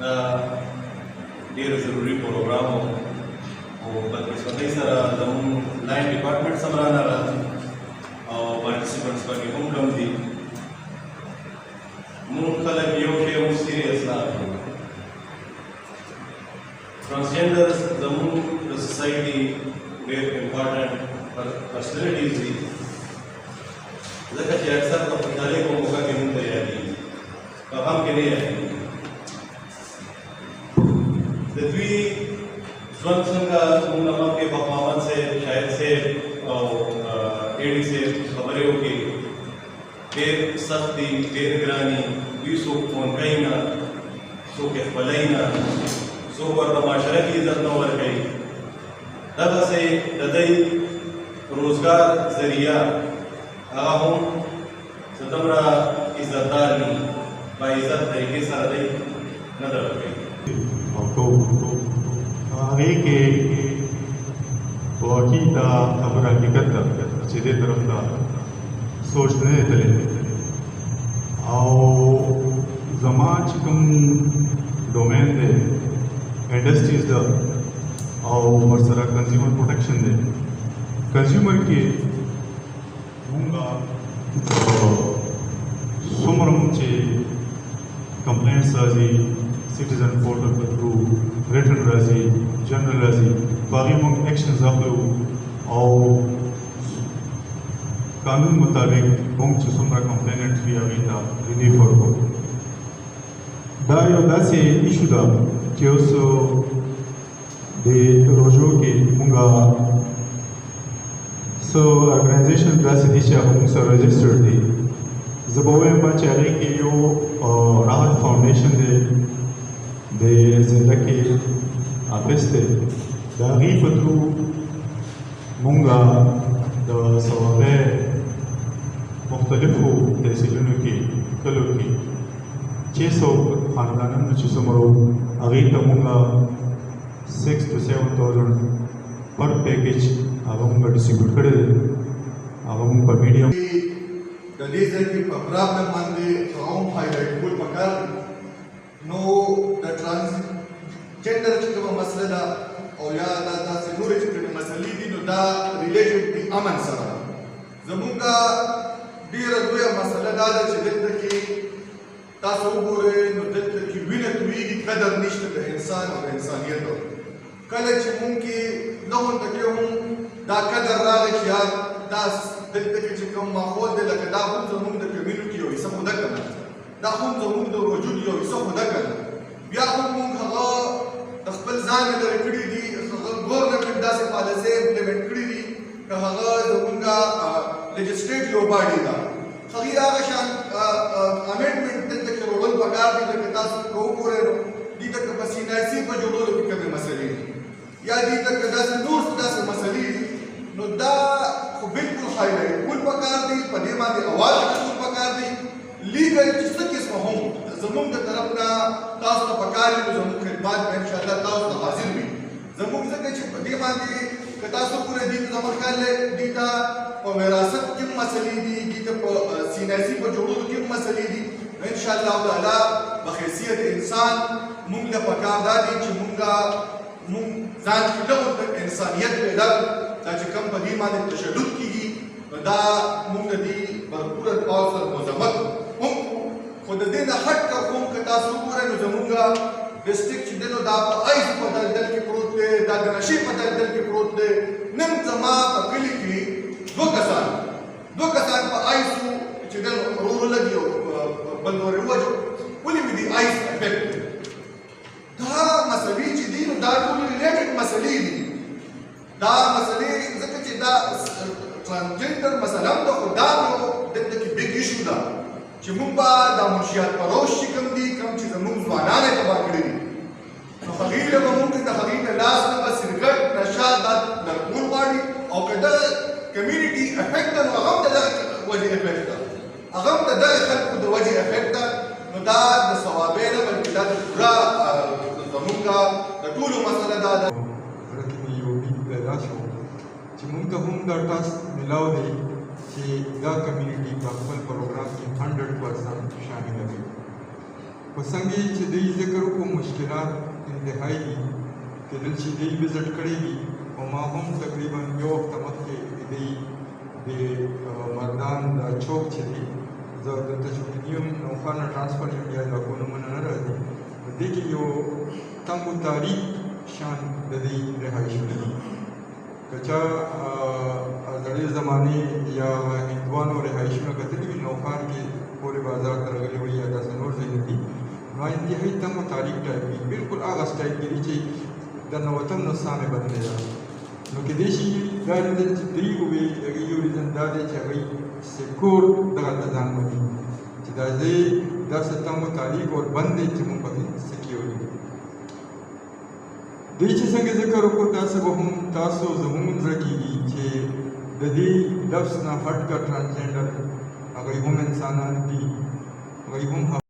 دا ډېر ضروري پروګرام او بدقسمتۍ سره زموږ لاین ډپارټمنټ هم رانغله او پارټیسپنټس پکې هم کم دي. موږ خلک یو شی هم سیریس نه اخلو. ټرانسجنډرز زموږ د سوسایټي ډېر امپارټنټ پرسنالټیز دي، ځکه چې اکثر د خوشحالۍ په موقع کې موږ ته یادېږي، په غم کې نه یادېږي. د دوی ژوند څنګه موږ نه مخکې بخ محمد صاحب، شاهد صاحب او ایډي صاحب خبرې وکړي، ډېر سخت دي، ډېر ګران دي. دوی څوک فون کوي نه، څوک یې خپلوي نه، څوک ورته معاشره کې عزت نه ورکوي. دغسې د دوی روزګار ذریعه هغه هم څه دومره عزتدار وي، با عزت طریقې سره دی نه ده ورکوي. او هغې کې واقعي دا خبره حقیقت ده چې دې طرف ته سوچ نه دی تللی. او زما چې کوم ډومین دی انډسټریز ده او ورسره کنزیومر پروټیکشن دی. کنزیومر کې مونږ څومره مونږ چې کمپلینټس راځي سټیزن پورټل په تھرو ریټن راځي، جنرل راځي، په هغې مونږ ایکشنز اخلو او قانون مطابق مونږ چې څومره کمپلینټ وي هغې ته ریلیف ورکوو. دا یو داسې ایشو ده چې اوس د روژو کې مونږ څه ارګنایزیشن داسې دي چې هغه مونږ سره رجسټرډ دي. زه به ووایم چې هغې کې یو راحت فاونډیشن دی، د زندګۍ آفس دی. د هغې په تھرو مونږ د ثوابۍ مختلفو تحصیلونو کې کلو کې 600 خاندانونو چې څومره وو هغې ته مونږ 6,000 to 7,000 پر پیکیج هغه مونږ ډسټریبیوټ کړی دی. هغه مونږ په میډیم د دې ځای کې په پرابلم باندې هغه هم هایلایټ کول پکار دي. نو د ټرانسجنډر چې کومه مسله ده او یا دا داسې نورې چې کومې مسلې دي نو دا ریلیټډ دي امن سره. زمونږ ډېره لویه مسله دا ده چې دلته کې تاسو وګورئ نو دلته کې وینه تویېږي، قدر نشته د انسان او د انسانیت. کله چې مونږ کې دغونته کې هم دا قدر راغی چې یار دا دلته کې چې کوم ماحول دی لکه دا هم زمونږ د کمیونټي یو حصه خو ده که نه، دا هم زمونږ د وجود یو حصه خو ده که نه. بیا هم مونږ هغه د خپل ځان نه لرې کړي دي، هغه ګورنمنټ داسې پالیسۍ امپلیمنټ کړي دي که هغه زمونږ لیجسلیټیو باډي ده هغې هغه شان امینډمنټ دلته کې راوړل پکار دي. لکه تاسو که وګورئ نو دې ته که په سیناسي په جوړولو کې کومې مسلې دي یا دې ته که داسې نور داسې مسلې دي نو دا خو بلکل هایلایټ کول پکار دي، په دې باندې اواز اخیستل پکار دي. لیګل چې څه قسمه هم زمونږ د طرف نه تاسو ته پکار وي نو زمونږ خدمات به انشاءالله تاسو ته حاضر وي. زمونږ ځکه چې په دې باندې که تاسو پوره دي ته زما خیال دی دې ته په وراثت کې مسلې دي، دې ته په سیناسي په جوړولو کې مسلې دي. نو انشاءالله تعالی په حیثیت انسان مونږ له پکار دا دي چې مونږ ځان کې ډول انسانیت پیدا کړو. دا چې کوم په دې باندې تشدد کېږي نو دا مونږ د دې بھرپوره طور سره مذمت هم خو د دې نه هټ کړ کوم که تاسو وګورئ نو زمونږ ډسټرکټ چې دی نو دا په ایس په دلدل کې پروت دی، دا د نشې په دلدل کې پروت دی. نن زما په کلي کې دوه کسان په ایسو چې دی نو ورو لګي او بل ورې ووجو. ولې مې دې ایس افیکټ دی؟ دا مسلې چې دي نو دا ټول ریلیټډ مسلې دي. دا مسلې ځکه چې دا ټرانسجنډر مسله هم ده خو دا نو دلته کې بیګ ایشو ده چې موږ به دا منشیات پروش چې کوم دي کوم چې زموږ ځوانان یې تباه کړي دي نو هغې له به مونږ د هغې نه لاس نه به سګرټ نشه دا لرکول غواړي او که د کمیونټي افیکټ ده نو هغه هم د دغه وجې افیکټ ده، هغه هم د دغه خلکو د وجې افیکټ ده. نو دا د ثوابۍ نه بلکې دا د پوره زمونږ د ټولو مسله دا ده. پیدا شو چې موږ ته هم دا ټاسک ملاو دی چې دا کمیونټي په خپل پروګرام کې 100% شامل کړي. په څنګه چې دوی ذکر وکړو مشکلات انتهایی دي کېدل چې دوی وزټ کړی دي او ما هم تقریبا یو وخت مخکې دوی د مردان دا چوک چې دی زه دلته چې یم نوخانه ټرانسفر یم یا دا کوم نومونه نه راځي په دې کې یو تنګ و تاریک شان د دې رهایشونه دي که چا زړې زمانې یا هندوانو رهایشونه کتلي وي نوخان کې پورې بازار ته راغلي وي یا داسې نور ځایونه دي نو انتهایی تنګ و تاریک ټایپ وي بلکل هغه سټایل کې دي چې درنه وطن نو سامې باندې ده نو کېدای شي دا ریزن چې دوی ووایي هغې یو ریزن دا دی چې هغوی سکور دغلته ځان مني چې دا ځای داسې تنګ و تاریک اور بند دی چې موږ پکې سکیور یو دوی چې څنګه ذکر وکړو داسې به هم تاسو زموږ زړه کېږي چې د دې لفظ نه هټ کا ټرانسجنډر هغوی هم انسانان دي هغوی هم